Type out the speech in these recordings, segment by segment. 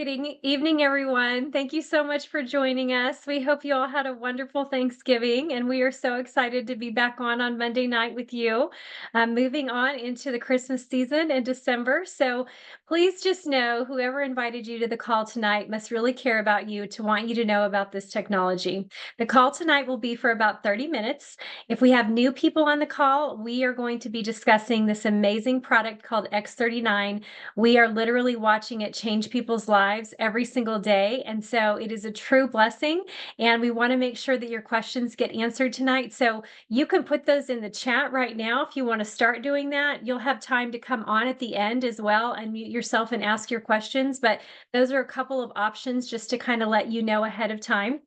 Evening, everyone. Thank you so much for joining us. We hope you all had a wonderful Thanksgiving, and we are so excited to be back on Monday night with you. Moving on into the Christmas season in December. So please just know whoever invited you to the call tonight must really care about you to want you to know about this technology. The call tonight will be for about 30 minutes. If we have new people on the call, we are going to be discussing this amazing product called X39. We are literally watching it change people's lives every single day. And so it is a true blessing. And we want to make sure that your questions get answered tonight. So you can put those in the chat right now if you want to start doing that. You'll have time to come on at the end as well and mute yourself and ask your questions. But those are a couple of options just to kind of let you know ahead of time.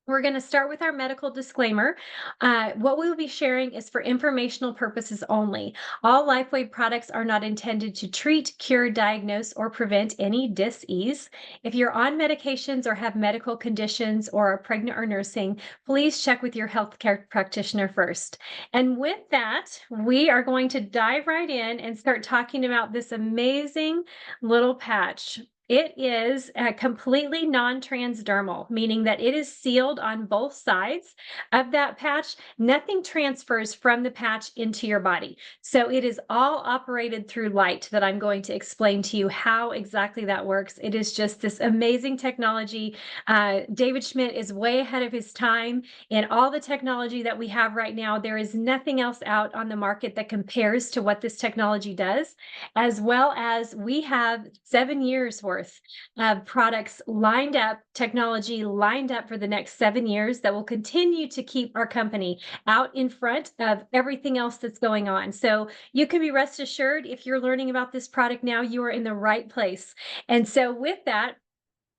We're going to start with our medical disclaimer. What we will be sharing is for informational purposes only. All LifeWave products are not intended to treat, cure, diagnose, or prevent any dis-ease. If you're on medications or have medical conditions or are pregnant or nursing, please check with your healthcare practitioner first. And with that, we are going to dive right in and start talking about this amazing little patch. It is completely non-transdermal, meaning that it is sealed on both sides of that patch. Nothing transfers from the patch into your body. So it is all operated through light that I'm going to explain to you how exactly that works. It is just this amazing technology. David Schmidt is way ahead of his time in all the technology that we have right now. There is nothing else out on the market that compares to what this technology does, as well as we have 7 years worth of products lined up, technology lined up for the next 7 years that will continue to keep our company out in front of everything else that's going on. So you can be rest assured if you're learning about this product now, you are in the right place. And so with that,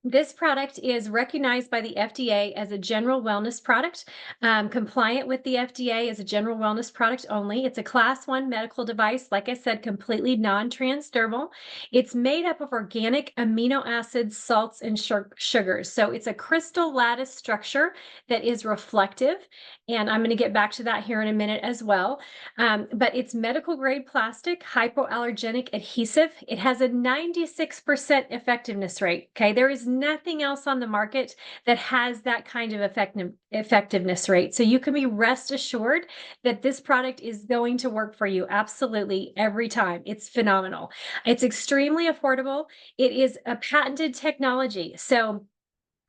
this product is recognized by the FDA as a general wellness product, compliant with the FDA as a general wellness product only. It's a class 1 medical device, like I said, completely non-transdermal. It's made up of organic amino acids, salts, and sugars. So it's a crystal lattice structure that is reflective. And I'm going to get back to that here in a minute as well. But it's medical grade plastic, hypoallergenic adhesive. It has a 96% effectiveness rate. Okay. There is nothing else on the market that has that kind of effectiveness rate. So you can be rest assured that this product is going to work for you absolutely every time. It's phenomenal. It's extremely affordable. It is a patented technology. So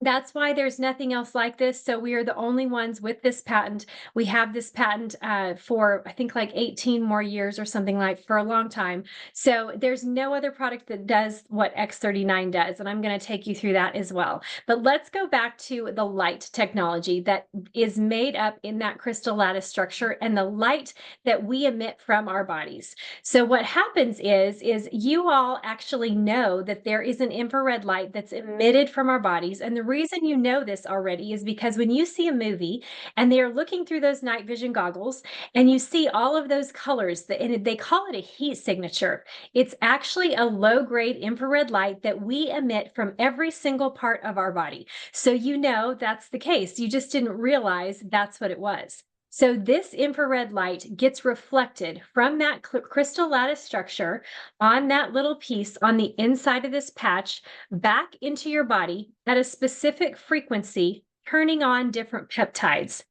that's why there's nothing else like this. So we are the only ones with this patent. We have this patent for, I think, like 18 more years or something, like for a long time. So there's no other product that does what X39 does. And I'm going to take you through that as well. But let's go back to the light technology that is made up in that crystal lattice structure and the light that we emit from our bodies. So what happens is you all actually know that there is an infrared light that's emitted from our bodies. And the reason you know this already is because when you see a movie and they are looking through those night vision goggles and you see all of those colors, and they call it a heat signature. It's actually a low-grade infrared light that we emit from every single part of our body. So you know that's the case. You just didn't realize that's what it was. So this infrared light gets reflected from that crystal lattice structure on that little piece on the inside of this patch back into your body at a specific frequency, turning on different peptides.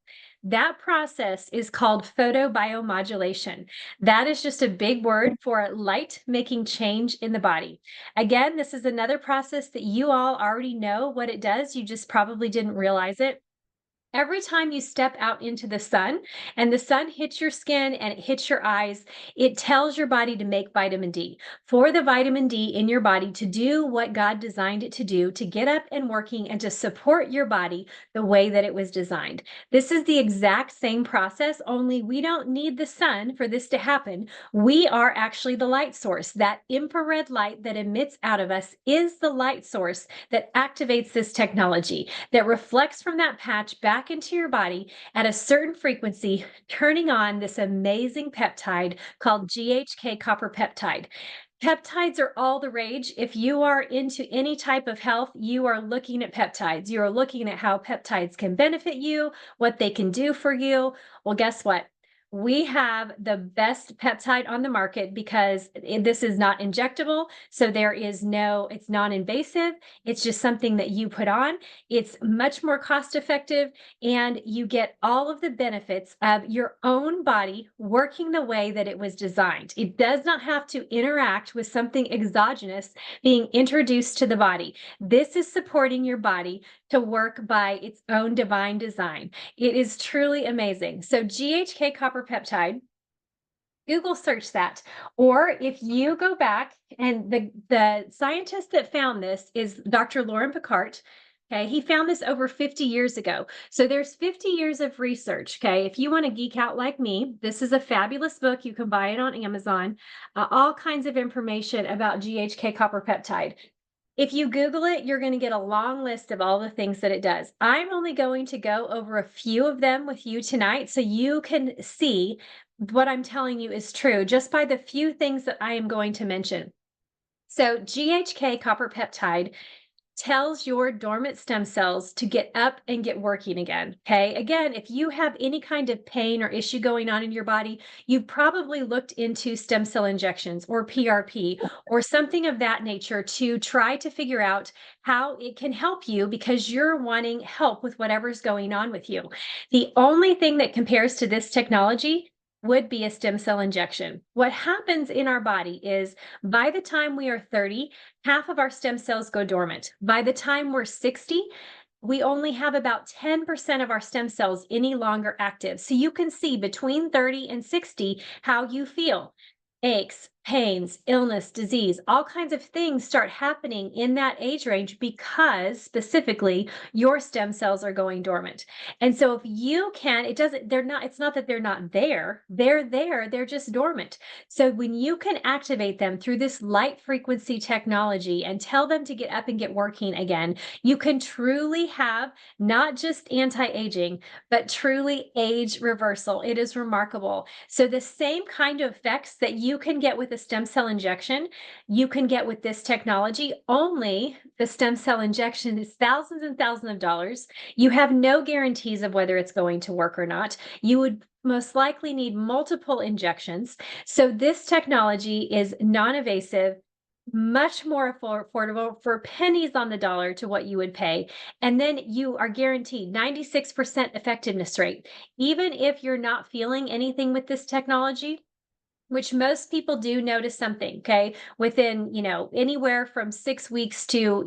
That process is called photobiomodulation. That is just a big word for light making change in the body. Again, this is another process that you all already know what it does. You just probably didn't realize it. Every time you step out into the sun and the sun hits your skin and it hits your eyes, it tells your body to make vitamin D. For the vitamin D in your body to do what God designed it to do, to get up and working and to support your body the way that it was designed. This is the exact same process, only we don't need the sun for this to happen. We are actually the light source. That infrared light that emits out of us is the light source that activates this technology, that reflects from that patch back into your body at a certain frequency, turning on this amazing peptide called GHK copper peptide. Peptides are all the rage. If you are into any type of health, you are looking at peptides. You are looking at how peptides can benefit you, what they can do for you. Well, guess what? we have the best peptide on the market because this is not injectable. So it's non-invasive. It's just something that you put on. It's much more cost effective, and you get all of the benefits of your own body working the way that it was designed. It does not have to interact with something exogenous being introduced to the body. This is supporting your body to work by its own divine design. It is truly amazing. So GHK copper peptide, Google search that. Or if you go back, and the scientist that found this is Dr. Lauren Picard. Okay, he found this over 50 years ago. So there's 50 years of research. Okay, if you want to geek out like me, this is a fabulous book. You can buy it on Amazon. All kinds of information about GHK copper peptide. If you Google it, you're going to get a long list of all the things that it does. I'm only going to go over a few of them with you tonight so you can see what I'm telling you is true just by the few things that I am going to mention. So, GHK copper peptide tells your dormant stem cells to get up and get working again. Okay. Again, if you have any kind of pain or issue going on in your body, you've probably looked into stem cell injections or PRP or something of that nature to try to figure out how it can help you because you're wanting help with whatever's going on with you. The only thing that compares to this technology would be a stem cell injection. What happens in our body is by the time we are 30, half of our stem cells go dormant. By the time we're 60, we only have about 10% of our stem cells any longer active. So you can see between 30 and 60 how you feel. Aches, pains, illness, disease, all kinds of things start happening in that age range because specifically your stem cells are going dormant. And so if you can, it's not that they're not there, they're just dormant. So when you can activate them through this light frequency technology and tell them to get up and get working again, you can truly have not just anti-aging, but truly age reversal. It is remarkable. So the same kind of effects that you can get with a stem cell injection, you can get with this technology. Only the stem cell injection is thousands and thousands of dollars. You have no guarantees of whether it's going to work or not. You would most likely need multiple injections. So this technology is non-invasive, much more affordable for pennies on the dollar to what you would pay. And then you are guaranteed 96% effectiveness rate. Even if you're not feeling anything with this technology, which most people do notice something, okay? Within, anywhere from 6 weeks to,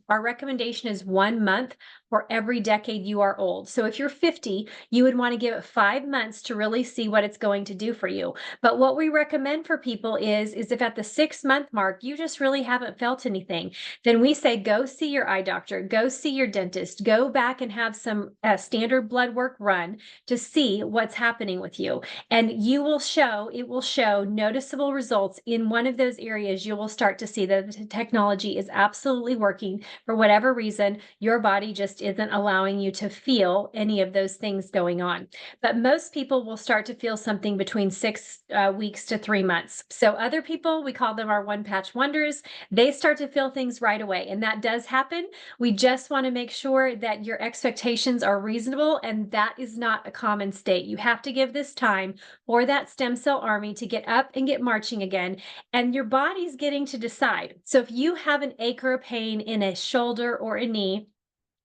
our recommendation is 1 month for every decade you are old. So if you're 50, you would want to give it 5 months to really see what it's going to do for you. But what we recommend for people is if at the 6-month mark, you just really haven't felt anything, then we say, go see your eye doctor, go see your dentist, go back and have some standard blood work run to see what's happening with you. And it will show noticeable results in one of those areas. You will start to see that the technology is absolutely working. For whatever reason, your body just isn't allowing you to feel any of those things going on. But most people will start to feel something between 6 weeks to 3 months. So other people, we call them our one patch wonders, they start to feel things right away. And that does happen. We just want to make sure that your expectations are reasonable, and that is not a common state. You have to give this time for that stem cell army to get up and get marching again, and your body's getting to decide. So if you have an ache or a pain in a shoulder or a knee,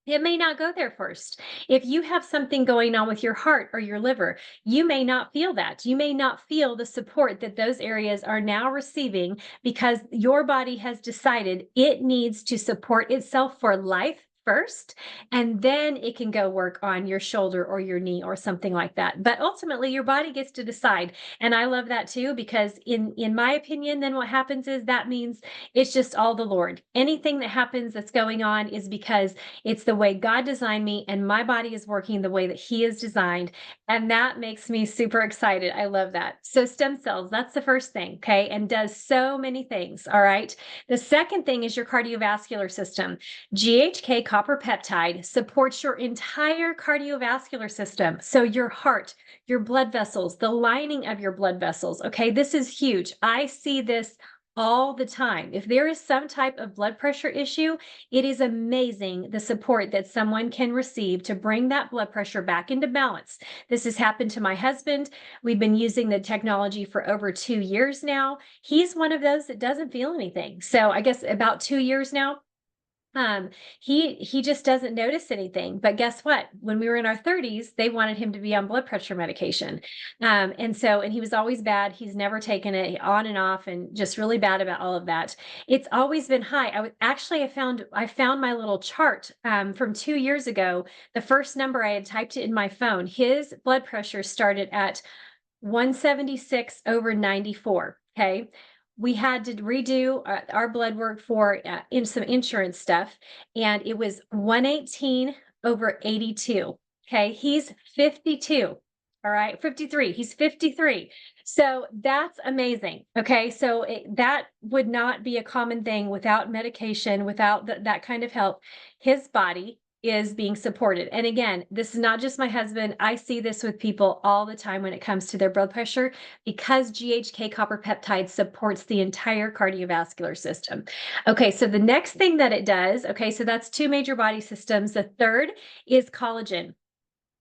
it may not go there first. If you have something going on with your heart or your liver, you may not feel that. You may not feel the support that those areas are now receiving because your body has decided it needs to support itself for life first, and then it can go work on your shoulder or your knee or something like that. But ultimately, your body gets to decide. And I love that too, because in my opinion, then what happens is that means it's just all the Lord. Anything that happens that's going on is because it's the way God designed me, and my body is working the way that He is designed. And that makes me super excited. I love that. So stem cells, that's the first thing, okay? And does so many things, all right? The second thing is your cardiovascular system. GHK copper peptide supports your entire cardiovascular system. So your heart, your blood vessels, the lining of your blood vessels, okay? This is huge. I see this all the time. If there is some type of blood pressure issue, it is amazing the support that someone can receive to bring that blood pressure back into balance. This has happened to my husband. We've been using the technology for over 2 years now. He's one of those that doesn't feel anything. So I guess about 2 years now, um, he just doesn't notice anything. But guess what? When we were in our 30s, they wanted him to be on blood pressure medication. And he was always bad. He's never taken it, on and off, and just really bad about all of that. It's always been high. I found my little chart from 2 years ago. The first number I had typed it in my phone. His blood pressure started at 176 over 94. Okay. We had to redo our blood work for in some insurance stuff, and it was 118 over 82. Okay. He's 52. All right. 53. He's 53. So that's amazing. Okay. So that would not be a common thing without medication, without that kind of help. His body is being supported. And again, this is not just my husband. I see this with people all the time when it comes to their blood pressure, because GHK copper peptide supports the entire cardiovascular system. Okay, so the next thing that it does, okay, so that's two major body systems. The third is collagen.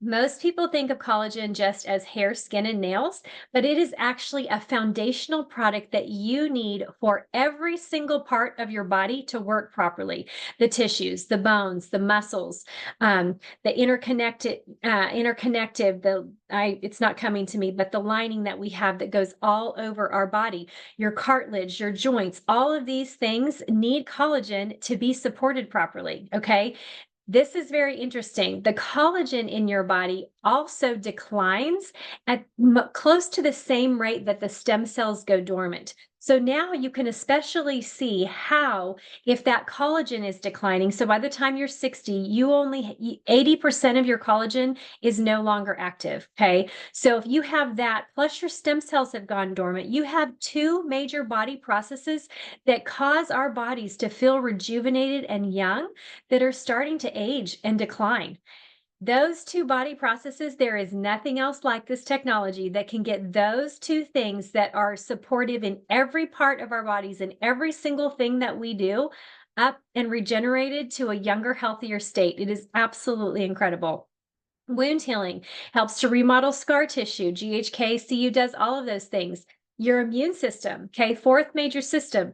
Most people think of collagen just as hair, skin, and nails, but it is actually a foundational product that you need for every single part of your body to work properly. The tissues, the bones, the muscles, the interconnective, it's not coming to me, but the lining that we have that goes all over our body, your cartilage, your joints, all of these things need collagen to be supported properly. Okay. This is very interesting. The collagen in your body also declines at close to the same rate that the stem cells go dormant. So now you can especially see how, if that collagen is declining, so by the time you're 60, 80% of your collagen is no longer active. Okay. So if you have that, plus your stem cells have gone dormant, you have two major body processes that cause our bodies to feel rejuvenated and young that are starting to age and decline. Those two body processes, there is nothing else like this technology that can get those two things that are supportive in every part of our bodies and every single thing that we do up and regenerated to a younger, healthier state. It is absolutely incredible. Wound healing helps to remodel scar tissue. GHK-Cu does all of those things. Your immune system, okay, fourth major system,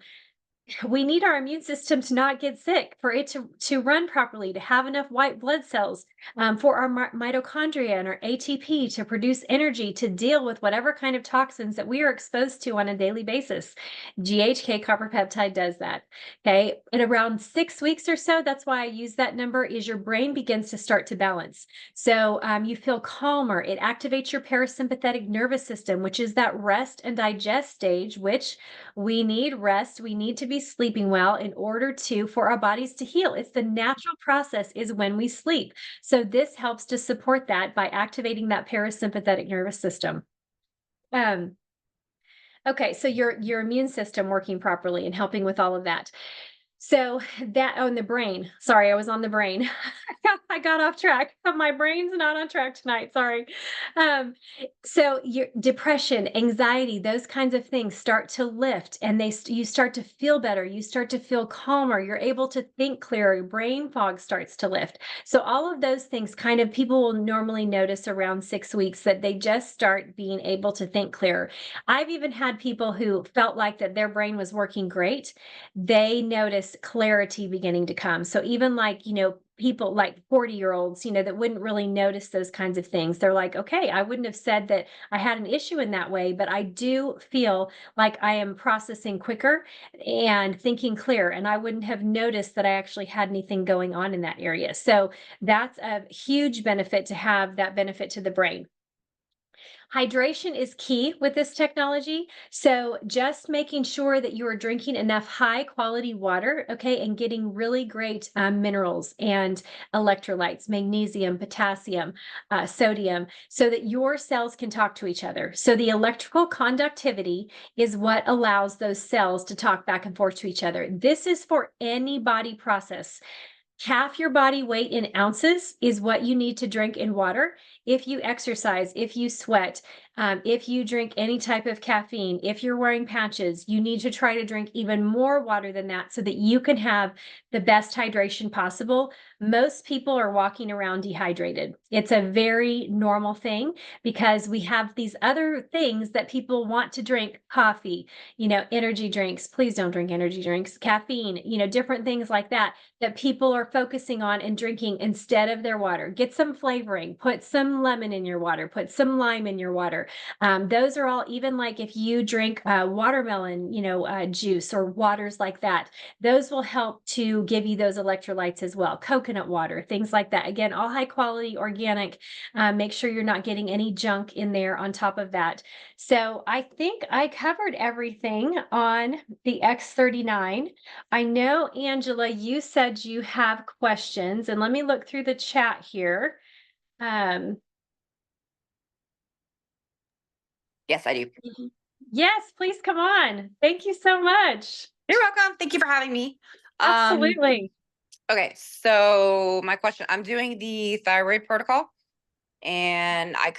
we need our immune system to not get sick, for it to run properly, to have enough white blood cells, for our mitochondria and our ATP to produce energy to deal with whatever kind of toxins that we are exposed to on a daily basis. GHK copper peptide does that. Okay. In around 6 weeks or so, that's why I use that number, is your brain begins to start to balance. So you feel calmer. It activates your parasympathetic nervous system, which is that rest and digest stage, which we need rest. We need to be sleeping well in order for our bodies to heal. It's the natural process is when we sleep. So this helps to support that by activating that parasympathetic nervous system. Um, okay, so your immune system working properly and helping with all of that. So that on the brain. Sorry, I was on the brain. I got off track. My brain's not on track tonight. Sorry. Um, so your depression, anxiety, those kinds of things start to lift, and you start to feel better. You start to feel calmer. You're able to think clearer. Your brain fog starts to lift. So all of those things, kind of, people will normally notice around 6 weeks that they just start being able to think clearer. I've even had people who felt like that their brain was working great. They notice clarity beginning to come. So even like, people like 40-year-olds, that wouldn't really notice those kinds of things. They're like, okay, I wouldn't have said that I had an issue in that way, but I do feel like I am processing quicker and thinking clear. And I wouldn't have noticed that I actually had anything going on in that area. So that's a huge benefit, to have that benefit to the brain. Hydration is key with this technology. So just making sure that you are drinking enough high quality water, okay, and getting really great minerals and electrolytes, magnesium, potassium, sodium, so that your cells can talk to each other. So the electrical conductivity is what allows those cells to talk back and forth to each other. This is for any body process. Half your body weight in ounces is what you need to drink in water. If you exercise, if you sweat, If you drink any type of caffeine, if you're wearing patches, you need to try to drink even more water than that so that you can have the best hydration possible. Most people are walking around dehydrated. It's a very normal thing because we have these other things that people want to drink: coffee, energy drinks. Please don't drink energy drinks, caffeine, different things like that, that people are focusing on and drinking instead of their water. Get some flavoring, put some lemon in your water, put some lime in your water. Those are all, even like if you drink watermelon, juice or waters like that, those will help to give you those electrolytes as well. Coconut water, things like that. Again, all high quality, organic. Make sure you're not getting any junk in there on top of that. So I think I covered everything on the X39. I know, Angela, you said you have questions, and let me look through the chat here. Um, Yes, I do. yes, please come on. Thank you so much. You're welcome. Thank you for having me. Absolutely. Okay, so my question, I'm doing the thyroid protocol, and I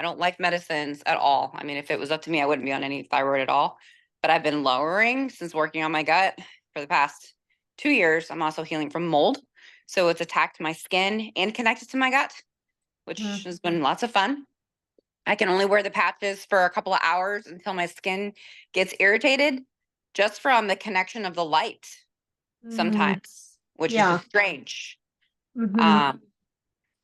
don't like medicines at all. I mean, if it was up to me, I wouldn't be on any thyroid at all. But I've been lowering since working on my gut for the past 2 years. I'm also healing from mold. So it's attacked my skin and connected to my gut, which Mhm. has been lots of fun. I can only wear the patches for a couple of hours until my skin gets irritated just from the connection of the light Mhm. sometimes, which is Yeah. just strange. Mhm. Um,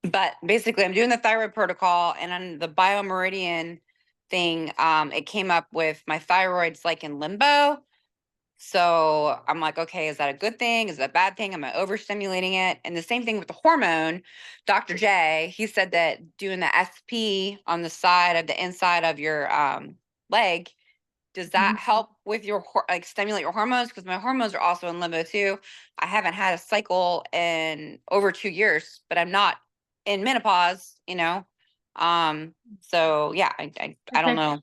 but basically, I'm doing the thyroid protocol, and on the biomeridian thing, it came up with my thyroid's like in limbo. So I'm like, okay, is that a good thing? Is that a bad thing? Am I overstimulating it? And the same thing with the hormone. Dr. J, he said that doing the SP on the side of the inside of your leg, does that help with your like stimulate your hormones? Because my hormones are also in limbo too. I haven't had a cycle in over 2 years, but I'm not in menopause. So yeah, I don't Okay. know.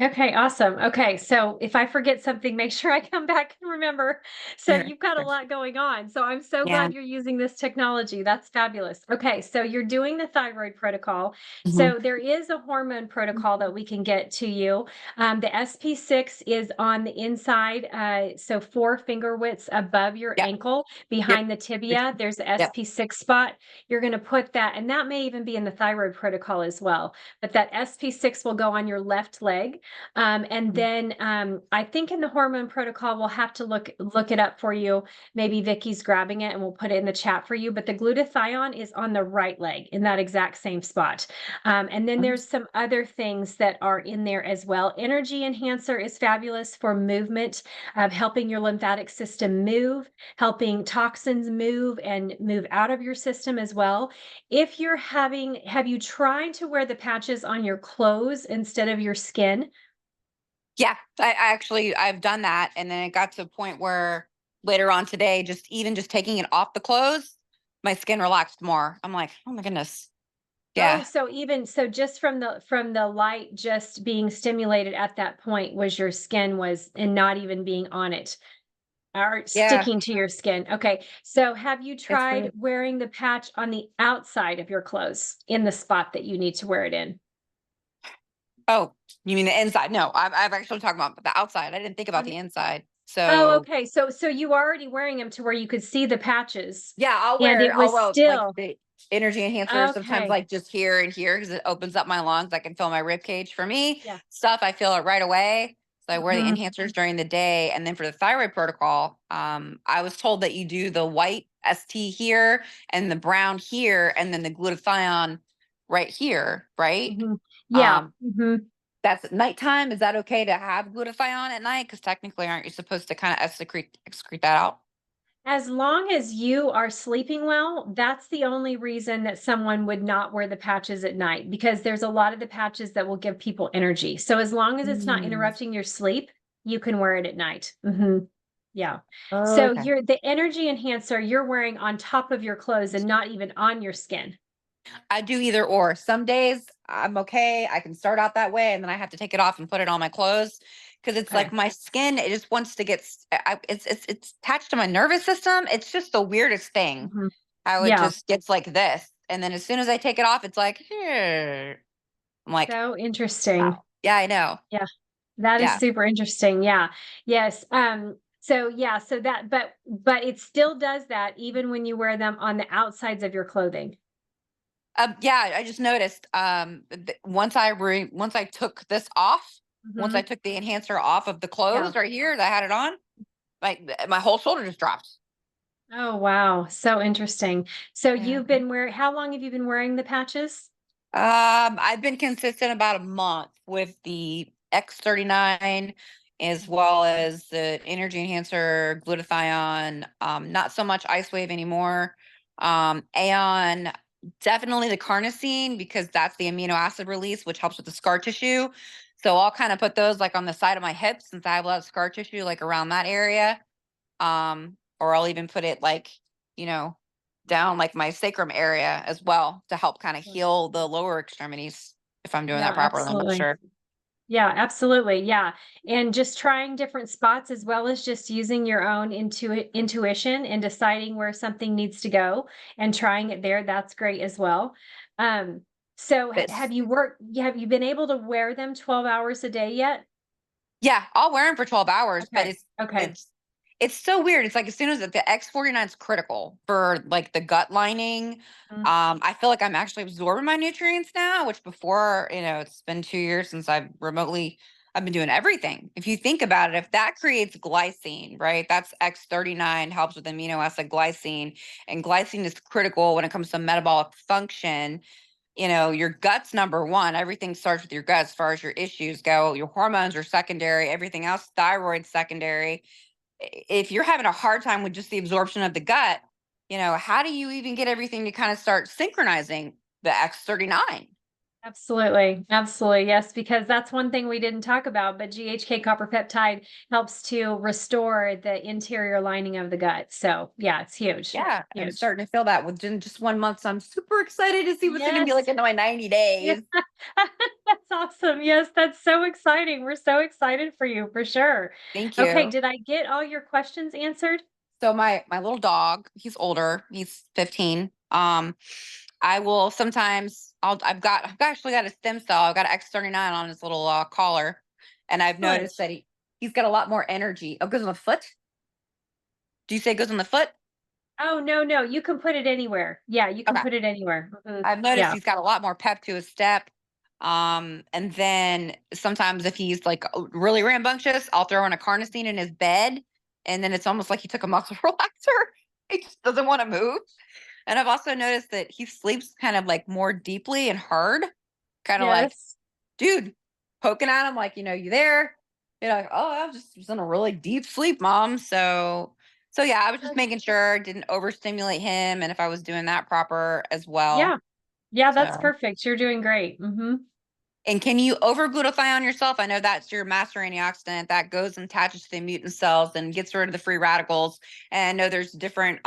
Okay, awesome. Okay, so if I forget something, make sure I come back and remember. So you've got a lot going on. So I'm so Yeah. glad you're using this technology. That's fabulous. Okay, so you're doing the thyroid protocol. Mhm. So there is a hormone protocol that we can get to you. The SP6 is on the inside, so 4 finger widths above your Yep. ankle, Yep. behind the tibia. There's the Yep. SP6 spot. You're going to put that, and that may even be in the thyroid protocol as well. But that SP6 will go on your left leg. And then I think in the hormone protocol, we'll have to look it up for you. Maybe Vicky's grabbing it and we'll put it in the chat for you. But the glutathione is on the right leg in that exact same spot. And then there's some other things that are in there as well. Energy enhancer is fabulous for movement, helping your lymphatic system move, helping toxins move and move out of your system as well. If you're have you tried to wear the patches on your clothes instead of your skin? Yeah, I've done that, and then it got to a point where later on today, just taking it off the clothes, my skin relaxed more. I'm like, oh my goodness, Oh, yeah, so even so just from the light just being stimulated at that point was your skin was and not even being on it or yeah, sticking to your skin. Okay. So have you it's tried weird. wearing the patch on the outside of your clothes in the spot that you need to wear it in? Oh, you mean the inside? No, I've actually talking about the outside. I didn't think about On the the inside. Oh, So okay. So you were already wearing them to where you could see the patches yeah, and it I'll was wear like still the energy enhancer sometimes, okay. like just here and here, because it opens up my lungs. I can feel my rib cage. For me, Yeah. stuff I feel it right away. So I wear the Mhm. enhancers during the day, and then for the thyroid protocol, I was told that you do the white ST here and the brown here, and then the glutathione right here, right? Mhm. Yeah. Um, Mhm. that's at nighttime. Is that okay to have glutathione at night? Because technically, aren't you supposed to kind of excrete that out? As long as you are sleeping well, that's the only reason that someone would not wear the patches at night, because there's a lot of the patches that will give people energy. So as long as it's not Mm. interrupting your sleep, you can wear it at night. Yeah. So Okay. you're the energy enhancer you're wearing on top of your clothes and not even on your skin. I do either or. Some days I'm okay. I can start out that way, and then I have to take it off and put it on my clothes because it's like Okay. my skin. It just wants to get. It's attached to my nervous system. It's just the weirdest thing. Mhm. How it Yeah. just gets like this, and then as soon as I take it off, it's like here. I'm like, So interesting. wow. Yeah, I know. Yeah. That is Yeah. super interesting. Yeah. Yes. So yeah, so that but it still does that even when you wear them on the outsides of your clothing. Yeah, I just noticed, once I took this off, once I Mhm. took the enhancer off of the Yeah. clothes right here that I had it on, like, my whole shoulder just dropped. Oh, wow. So interesting. So Yeah. you've been wearing how long have you been wearing the patches? I've been consistent about a month with the X39 as well as the energy enhancer, glutathione, not so much ice wave anymore. Aeon, definitely the carnosine because that's the amino acid release, which helps with the scar tissue. So I'll kind of put those like on the side of my hips since I have a lot of scar tissue, like around that area. Or I'll even put it like, you know, down like my sacrum area as well to help kind of Mm. heal the lower extremities if I'm doing Yeah, that properly. I'm not absolutely. sure. Yeah, absolutely. Yeah. And just trying different spots as well as just using your own intuition and deciding where something needs to go and trying it there. That's great as well. Um, so This, have you worked, have you been able to wear them 12 hours a day yet? yeah, I'll wear them for 12 hours, but Okay. Okay. it's it's so weird. It's like as soon as the X49 is critical for like the gut lining. Mm. I feel like I'm actually absorbing my nutrients now, which before, it's been 2 years since I've been doing everything. If you think about it, if that creates glycine, right? That's X39 helps with amino acid glycine, and glycine is critical when it comes to metabolic function. Your gut's number one. Everything starts with your gut as far as your issues go. Your hormones are secondary, everything else, thyroid secondary. If you're having a hard time with just the absorption of the gut, how do you even get everything to kind of start synchronizing the X39? Absolutely. Absolutely. Yes, because that's one thing we didn't talk about, but GHK copper peptide helps to restore the interior lining of the gut. So, yeah, it's huge. Yeah, I'm Huge. starting to feel that within just 1 month. So I'm super excited to see what's going to be Yes. like into my 90 Yeah. days. That's awesome. Yes, that's so exciting. We're so excited for you for sure. Thank Okay, you. did I get all your questions answered? So my little dog, he's older. He's 15. I will sometimes I've actually got a stem cell. I've got an X39 on his little collar, and I've Excellent. noticed that he's got a lot more energy. Oh, it goes on the foot. Do you say it goes on the foot? Oh, no, no, you can put it anywhere. Yeah, you can Okay. put it anywhere. Mhm. I've noticed Yeah. he's got a lot more pep to his step. And then sometimes if he's like really rambunctious, I'll throw in a carnosine in his bed, and then it's almost like he took a muscle relaxer. He just doesn't want to move. And I've also noticed that he sleeps kind of like more deeply and hard, kind of like, Yes. dude, poking at him, like, you there? Like, oh, I was in a really deep sleep, mom. So yeah, I was just making sure I didn't overstimulate him, and if I was doing that proper as well. Yeah. Yeah, that's So, perfect. You're doing great. Mhm. and can you over glutathione yourself? I know that's your master antioxidant that goes and attaches to the mutant cells and gets rid of the free radicals. And I know there's different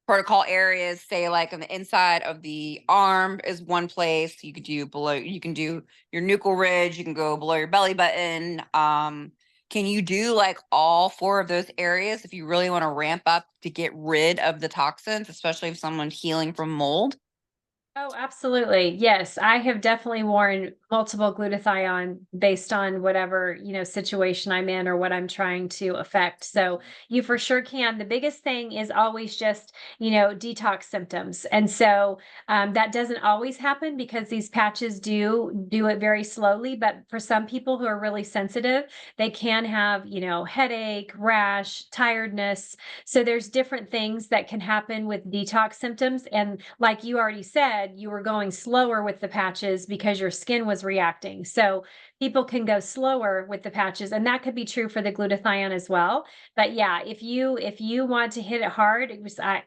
protocol areas, say like on the inside of the arm is one place you could do below, you can do your nuchal ridge, you can go below your belly button. Can you do like all four of those areas if you really want to ramp up to get rid of the toxins, especially if someone's healing from mold? Oh, absolutely. Yes, I have definitely worn multiple glutathione based on whatever, situation I'm in or what I'm trying to affect. So you for sure can. The biggest thing is always just, detox symptoms. And so that doesn't always happen because these patches do it very slowly. But for some people who are really sensitive, they can have, headache, rash, tiredness. So there's different things that can happen with detox symptoms. And like you already said, you were going slower with the patches because your skin was reacting. So people can go slower with the patches, and that could be true for the glutathione as well. But yeah, if you want to hit it hard,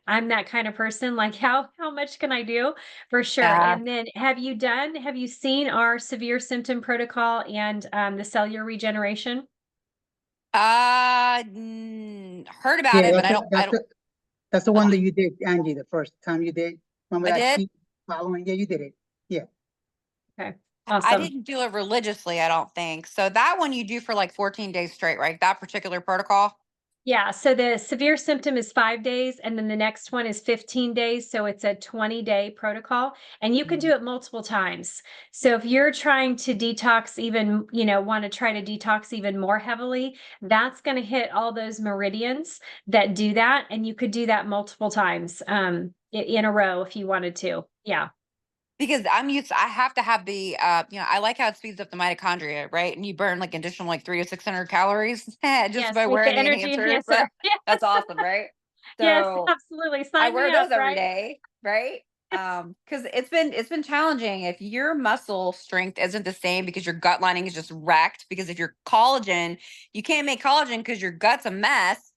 I'm that kind of person. Like how much can I do? For sure. Yeah. And then have you seen our severe symptom protocol and the cellular regeneration? Heard about Yeah, it, but that's the, I that's don't. the, that's the Uh, one that you did, Angie, the first time you did. Remember I that did. sheet following? Yeah, you did it. Yeah. Okay. I Awesome. didn't do it religiously, I don't think. So that one you do for like 14 days straight, right? That particular protocol. Yeah, so the severe symptom is 5 days, and then the next one is 15 days, so it's a 20-day protocol, and you can do Mhm. it multiple times. So if you're trying to detox even, wanna try to detox even more heavily, that's gonna hit all those meridians that do that, and you could do that multiple times, in a row if you wanted to. Yeah. Because I have to have I like how it speeds up the mitochondria, right? And you burn like additional like 300 to 600 calories just Yes, by with the wearing the energy enhancers. enhancer. That's awesome, right? Yes, So absolutely. I Sign me wear up, those every right? day, right? Because it's been challenging if your muscle strength isn't the same because your gut lining is just wrecked. Because if your collagen, you can't make collagen because your gut's a mess.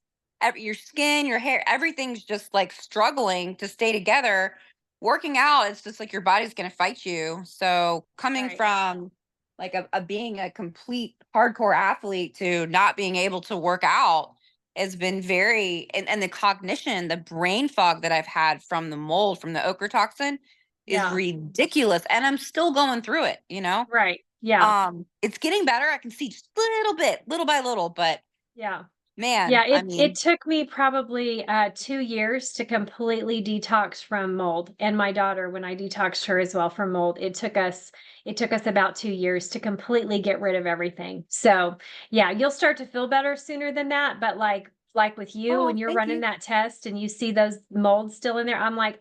Your skin, your hair, everything's just like struggling to stay together. Working out, it's just like your body's gonna fight you. So coming Right. from like a being a complete hardcore athlete to not being able to work out has been very and the cognition, the brain fog that I've had from the mold, from the ochre toxin is Yeah. ridiculous. And I'm still going through it, you know? Right. Yeah. It's getting better. I can see just a little bit, little by little, but Yeah. man, Yeah, I it mean, took me probably 2 years to completely detox from mold, and my daughter, when I detoxed her as well from mold, it took us about 2 years to completely get rid of everything. So, yeah, you'll start to feel better sooner than that, but like with you, oh, when you're thank running you. that test and you see those molds still in there, I'm like,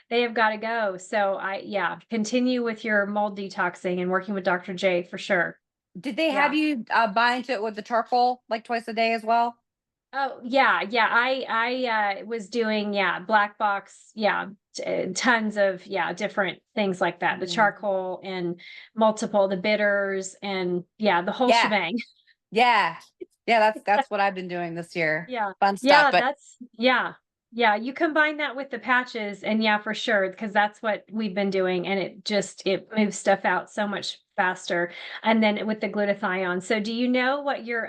they have got to go. So yeah, continue with your mold detoxing and working with Dr. J for sure. Did they have Yeah. you buy into it with the charcoal like twice a day as well? Oh, yeah, yeah, I was doing, yeah, black box, yeah, tons of, yeah, different things like that, the Mhm. charcoal and multiple the bitters and, yeah, the whole Yeah, shebang. yeah, yeah. That's what I've been doing this year. Yeah. Fun stuff, Yeah, but that's yeah. Yeah, you combine that with the patches and yeah, for sure, because that's what we've been doing and it moves stuff out so much faster. And then with the glutathione. So do you know what your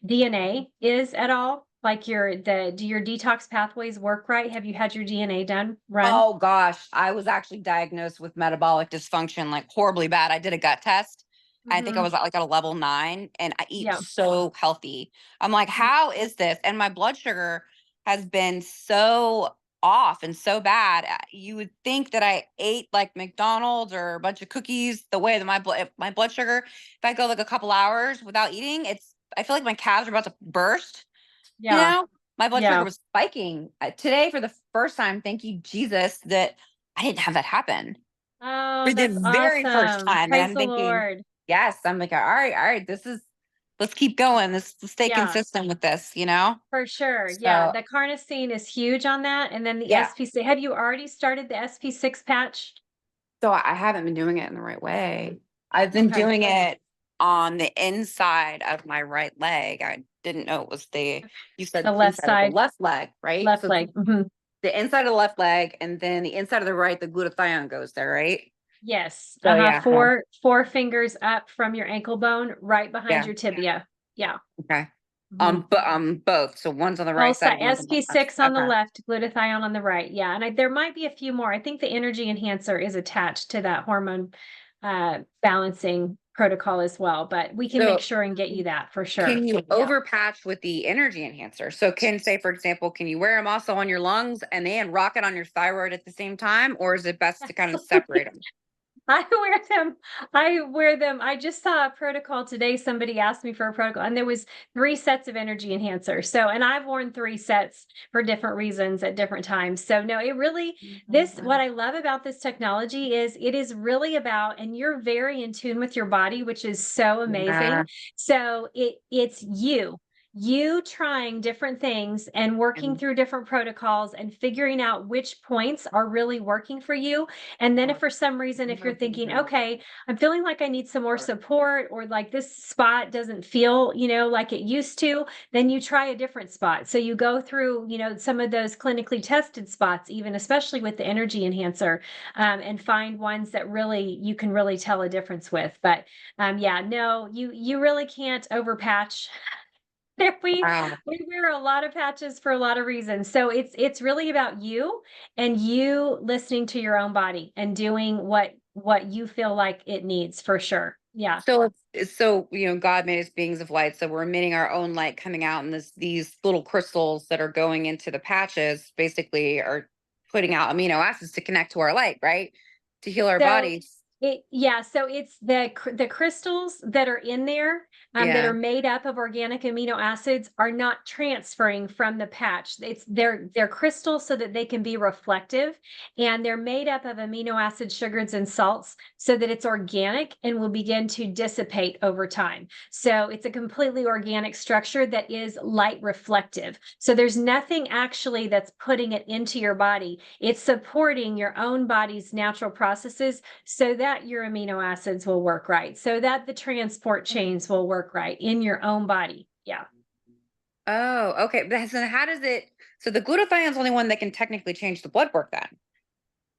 DNA is at all? Like do your detox pathways work right? Have you had your DNA run? oh gosh, I was actually diagnosed with metabolic dysfunction, like horribly bad. I did a gut test. I think I Mhm. was at like at a level 9 and I eat Yeah. so healthy. I'm like, Mm. how is this? And my blood sugar has been so off and so bad. You would think that I ate like McDonald's or a bunch of cookies the way that my blood sugar, if I go like a couple hours without eating, I feel like my calves are about to burst. You Yeah. know, my blood sugar Yeah. was spiking today for the first time. Thank you, Jesus, that I didn't have that happen Oh, for the that's very first awesome. time. And Praise I'm the thinking, Lord. yes, I'm like, all right, let's keep going. Let's stay Yeah. consistent with this, you know? For sure, yeah, So, the carnosine is huge on that, and then the yeah. SP6 have you already started the SP6 patch? So I haven't been doing it in the right way. I've been Okay, doing it on the inside of my right leg. I didn't know it was you the said left inside of the side, left leg, right? left So it's leg, mhm. the inside of the left leg and then the inside of the right, the glutathione goes there, right? Yes, So yeah, huh, 4 fingers up from your ankle bone, right behind yeah, your tibia. Yeah, okay. mhm. But both. So one's on the right Both side, side one's on the left. SP6 on the Okay. left, glutathione on the right, yeah, and there might be a few more. I think the energy enhancer is attached to that hormone, balancing protocol as well, but we can make So sure and get you that for sure. can you Yeah. overpatch with the energy enhancer? So can say, for example, can you wear them also on your lungs and then rock it on your thyroid at the same time, or is it best to kind of separate them? I wear them. I wear them. I just saw a protocol today. Somebody asked me for a protocol, and there was 3 sets of energy enhancers. So, and I've worn 3 sets for different reasons at different times. So, no, it really what I love about this technology is it is really about, and you're very in tune with your body, which is so amazing. Yeah. So, it's you trying different things and working And through different protocols and figuring out which points are really working for you and then if for some reason, if you're thinking, okay, I'm feeling like I need some more support or like this spot doesn't feel, like it used to, then you try a different spot. So you go through, some of those clinically tested spots, even especially with the energy enhancer, and find ones that really you can really tell a difference with. But yeah, no, you really can't overpatch. we wow. we wear a lot of patches for a lot of reasons. So it's really about you and you listening to your own body and doing what you feel like it needs for sure. Yeah. So so, God made us beings of light. So we're emitting our own light coming out, and these little crystals that are going into the patches basically are putting out amino acids to connect to our light, right? To heal our So bodies. so it's the crystals that are in there that are Yeah. made up of organic amino acids are not transferring from the patch. They're crystals so that they can be reflective, and they're made up of amino acids, sugars, and salts so that it's organic and will begin to dissipate over time. So it's a completely organic structure that is light reflective. So there's nothing actually that's putting it into your body. It's supporting your own body's natural processes so that your amino acids will work right, so that the transport chains will work right in your own body. Yeah. Oh, okay. But so how does it? So the glutathione is the only one that can technically change the blood work then.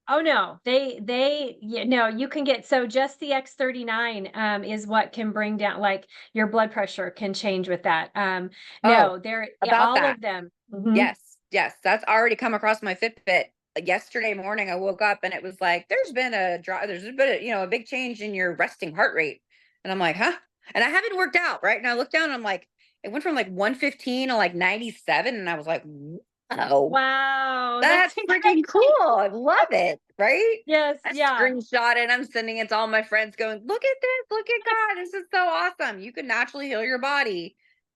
Oh no, no, you can get, so just the X39 is what can bring down, like, your blood pressure can change with that. Oh, No, yeah, about all that. of them. Mhm. Yes, yes, that's already come across my Fitbit. Yesterday morning, I woke up and it was like, there's been a big change in your resting heart rate. And I'm like, huh? And I haven't worked out, right? And I looked down and I'm like, it went from like 115 to like 97. And I was like, wow, Wow, that's that's freaking cool. crazy. I love it, right? Yes, I yeah. screenshot it. I'm sending it to all my friends going, look at this, look at God. This is so awesome. You can naturally heal your body,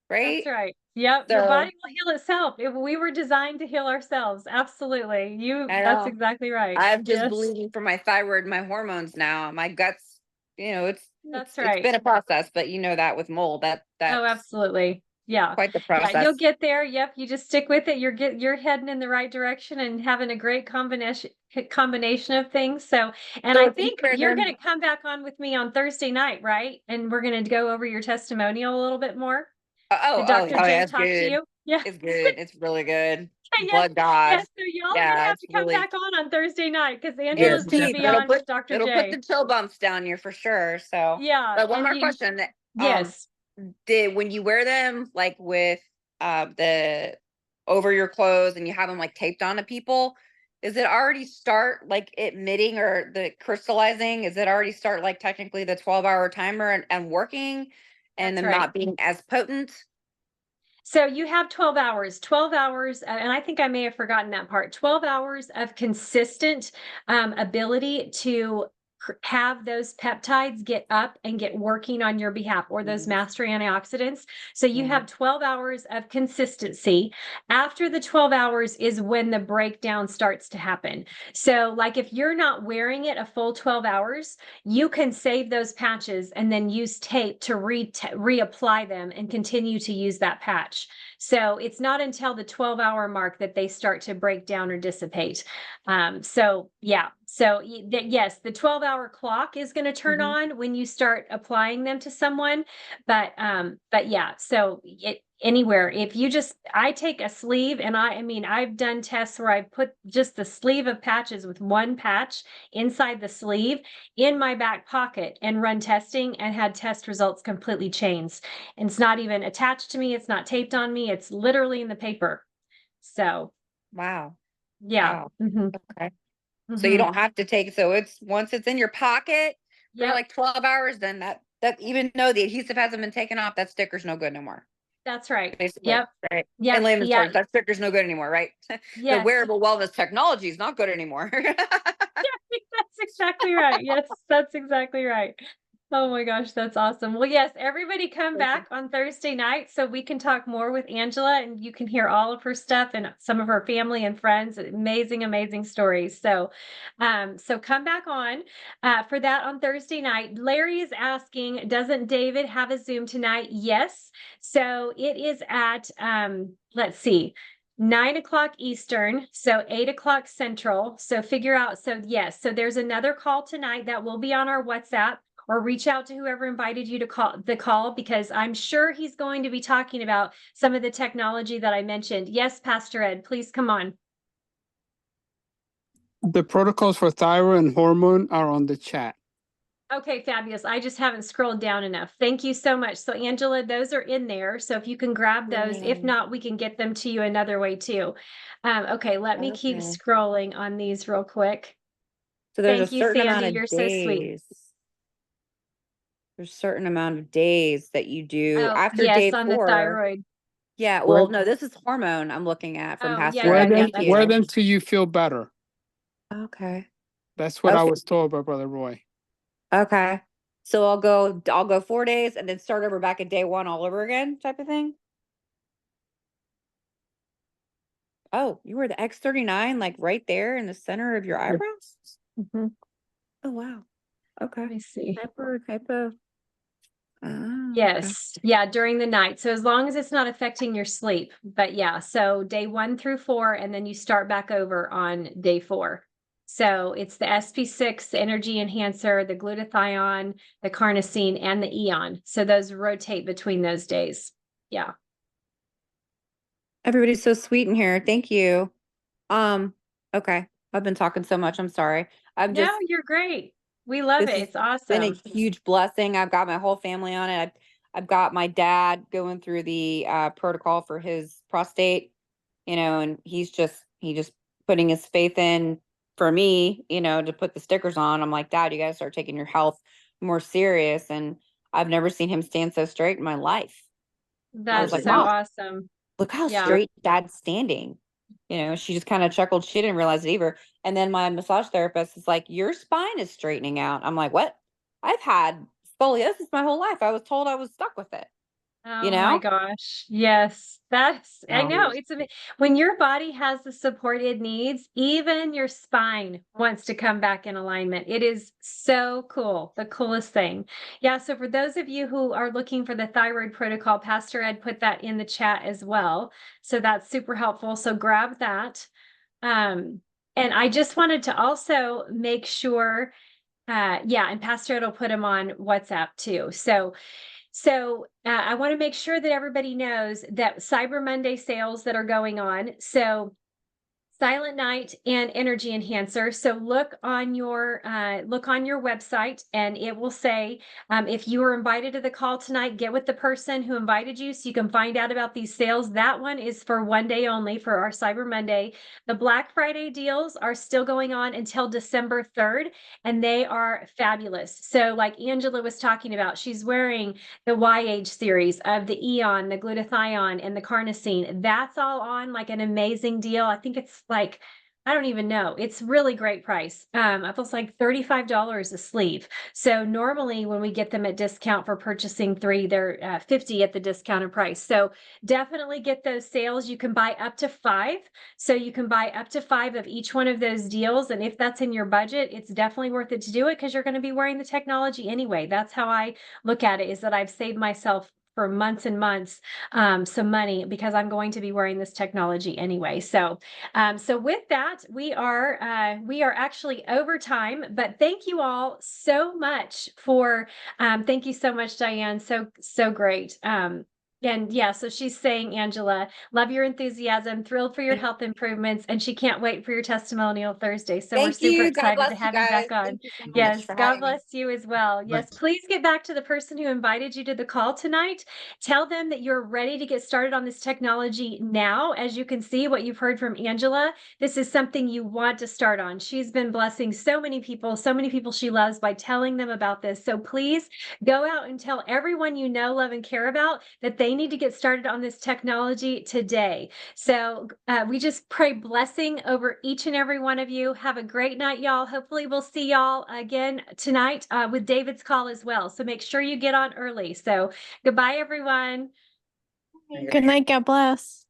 That's right? right. Yep, your So body will heal itself. We were designed to heal ourselves. Absolutely. I That's know. exactly right. I'm just Yes, bleeding for my thyroid, my hormones now. My guts, that's it's right. been a process, but that with mold, Oh, that's absolutely. Yeah. quite the Yeah, you'll process. get there. Yep, you just stick with it. You're heading in the right direction and having a great combination of things. So, and So I it's think easier you're than going to come back on with me on Thursday night, right? And we're going to go over your testimonial a little bit more. Did Dr. yeah, J it's talk to good. you? Yeah. It's good. It's really good. Yes. Blood God. Yes. So y'all are gonna Yeah, have it's to come really back on Thursday night because it's Angela's gonna deep. be on with Dr. It'll put J. the chill bumps down you for sure. So, Yeah, but one and more you question. Um, yes. did when you wear them like with the over your clothes and you have them like taped onto people, is it already start like emitting or the crystallizing? Is it already start like technically the 12-hour timer and working and That's them right. not being as potent? So you have 12 hours, and I think I may have forgotten that part. 12 hours of consistent ability to have those peptides get up and get working on your behalf, or those Mhm. master antioxidants. So you Yeah. have 12 hours of consistency. After the 12 hours is when the breakdown starts to happen. So, like, if you're not wearing it a full 12 hours, you can save those patches and then use tape to reapply them and continue to use that patch. So it's not until the 12-hour mark that they start to break down or dissipate. So yeah, so yes, the 12-hour clock is going to turn Mhm. on when you start applying them to someone. But yeah, so anywhere, if you just, I take a sleeve, and I mean, I've done tests where I put just the sleeve of patches with one patch inside the sleeve in my back pocket and run testing and had test results completely changed. And it's not even attached to me, it's not taped on me, it's literally in the paper. So, Wow. yeah. Wow. Mhm. Okay. So you Mhm. don't have to take, so it's once it's in your pocket for Yep, like 12 hours, then that even though the adhesive hasn't been taken off, that sticker's no good no more. that's right. Basically, Yep. right? In Yep. layman's Yeah. terms, that sticker's no good anymore, right? The Yes. wearable wellness technology is not good anymore. That's exactly right. Yes, that's exactly right. Oh my gosh, that's awesome. Well, yes, everybody come back on Thursday night so we can talk more with Angela and you can hear all of her stuff and some of her family and friends. Amazing, amazing stories. So come back on for that on Thursday night. Larry is asking, doesn't David have a Zoom tonight? Yes. So it is at let's see, 9 o'clock Eastern, so 8 o'clock Central. So figure out, so yes, so there's another call tonight that will be on our WhatsApp, or reach out to whoever invited you to call because I'm sure he's going to be talking about some of the technology that I mentioned. Yes, Pastor Ed, please come on. The protocols for thyroid and hormone are on the chat. Okay, fabulous. I just haven't scrolled down enough. Thank you so much. So Angela, those are in there. So if you can grab those, if not, we can get them to you another way too. Okay, let me keep Okay. scrolling on these real quick. So there's a Thank you, certain amount Sandy. of You're so sweet. days. there's a certain amount of days that you do Oh, after yes, day on the 4. thyroid. Yeah, Where well, no, this is hormone I'm looking at from Oh, yeah, Pastor yeah, Ed. yeah, Thank that's where you. then till you feel better. Okay. That's what I Okay. was told by Brother Roy. Okay. So I'll go 4 days and then start over back at day 1 all over again type of thing? Oh, you were the X39, like, right there in the center of your eyebrows? Mhm. Oh, wow. Okay. Let me see. Hypo. Oh, okay. Yes. Yeah, during the night. So as long as it's not affecting your sleep. But yeah, so day 1 through 4, and then you start back over on day 4. So it's the SP6, the energy enhancer, the glutathione, the carnosine, and the eon. So those rotate between those days. Yeah. Everybody's so sweet in here. Thank you. Okay. I've been talking so much. I'm sorry. I'm No, just you're great. We love this it. has It's been a awesome. huge blessing. I've got my whole family on it. I've got my dad going through the protocol for his prostate, and he just putting his faith in for me, to put the stickers on. I'm like, Dad, you gotta start taking your health more serious. And I've never seen him stand so straight in my life. I was That's like, so Mom, awesome. look how Yeah. straight Dad's standing. She just kind of chuckled. She didn't realize it either. And then my massage therapist is like, your spine is straightening out. I'm like, what? I've had scoliosis my whole life. I was told I was stuck with it, you Oh my know? gosh. Yes. I No. know. When your body has the support it needs, even your spine wants to come back in alignment. It is so cool. The coolest thing. Yeah. So for those of you who are looking for the thyroid protocol, Pastor Ed put that in the chat as well. So that's super helpful. So grab that. And I just wanted to also make sure, yeah, and Pastor Ed will put them on WhatsApp too. So I want to make sure that everybody knows that Cyber Monday sales that are going on. So Silent Night and Energy Enhancer. So look on your website, and it will say if you were invited to the call tonight, get with the person who invited you so you can find out about these sales. That one is for one day only for our Cyber Monday. The Black Friday deals are still going on until December 3rd, and they are fabulous. So like Angela was talking about, she's wearing the YH series of the Eon, the glutathione, and the carnosine. That's all on like an amazing deal. I think it's like, I don't even know. It's really great price. It was like $35 a sleeve. So normally when we get them at discount for purchasing 3, they're 50 at the discounted price. So definitely get those sales. You can buy up to 5. So you can buy up to 5 of each one of those deals. And if that's in your budget, it's definitely worth it to do it because you're going to be wearing the technology anyway. That's how I look at it, is that I've saved myself for months and months some money because I'm going to be wearing this technology anyway. So with that, we are actually over time, but thank you all so much for thank you so much, Diane. So great. And yeah, so she's saying, Angela, love your enthusiasm, thrilled for your health improvements, and she can't wait for your testimonial Thursday. So we're Thank super you. God excited to bless you have you guys. back on. Thank you so much Yes, for God having me. bless you as well. Yes, please get back to the person who invited you to the call tonight. Tell them that you're ready to get started on this technology now. As you can see, what you've heard from Angela, this is something you want to start on. She's been blessing so many people she loves by telling them about this. So please go out and tell everyone you know, love, and care about that they need to get started on this technology today. So we just pray blessing over each and every one of you. Have a great night, y'all. Hopefully we'll see y'all again tonight with David's call as well. So make sure you get on early. So goodbye, everyone. Good night. God bless.